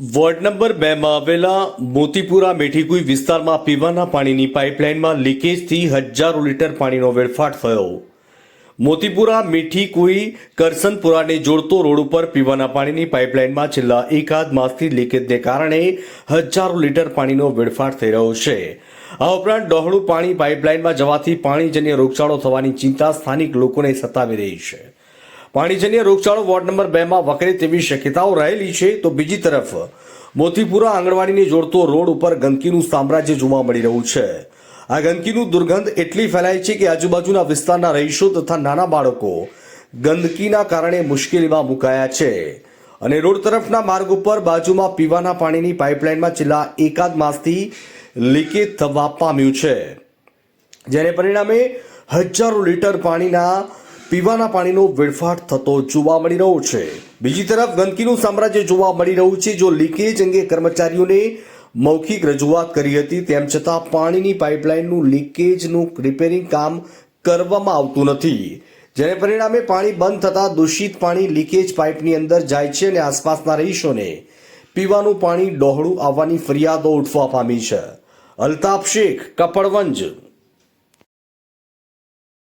Ward number 2 માં આવેલા મોતીપુરા મેઠીકુઈ વિસ્તારમાં પીવાના પાણીની પાઇપલાઇનમાં લીકેજથી હજારો લીટર પાણીનો વેડફાટ થયો. મોતીપુરા મેઠીકુઈ કરસનપુરાને જોડતો રોડ ઉપર પીવાના પાણીની પાઇપલાઇનમાં છેલ્લા એકાદ માસથી લીકેજને કારણે હજારો લીટર પાણીનો વેડફાટ થઈ રહ્યો છે. આ ઉપરાંત ડહોળું પાણી પાઇપલાઇનમાં જવાથી પાણીજન્ય રોગચાળો થવાની ચિંતા સ્થાનિક લોકોને સતાવી રહી છે. પાણીજન્ય રોગચાળો વોર્ડ નંબર 2 માં વકરે તેવી શક્યતાઓ રહેલી છે, તો બીજી તરફ મોતીપુરા આંગણવાડીને જોડતો રોડ ઉપર ગંદકીનું સામ્રાજ્ય જોવા મળી રહ્યું છે. આ ગંદકીનું દુર્ગંધ એટલી ફેલાય છે કે આજુબાજુના વિસ્તારના રહીશો તથા નાના બાળકો ગંદકીના કારણે મુશ્કેલીમાં મુકાયા છે અને રોડ તરફના માર્ગ ઉપર બાજુમાં પીવાના પાણીની પાઇપલાઇનમાં છેલ્લા એકાદ માસથી લીકેજ થવા પામ્યું છે, જેને પરિણામે હજારો લીટર પીવાના પાણીનો વેડફાટ થતો જોવા મળી રહ્યો છે. બીજી તરફ ગંદકીનું સામ્રાજ્ય જોવા મળી રહ્યું છે. જો લીકેજ અંગે કર્મચારીઓને મૌખિક રજૂઆત કરી હતી, તેમ છતાં પાણીની પાઇપલાઇનનું લીકેજનું રિપેરિંગ કામ કરવામાં આવતું નથી, જેને પરિણામે પાણી બંધ થતાં દૂષિત પાણી લીકેજ પાઇપની અંદર જાય છે અને આસપાસના રહીશોને પીવાનું પાણી ડહોળું આવવાની ફરિયાદો ઉઠવા પામી છે. અલ્તાફ શેખ, કપડવંજ.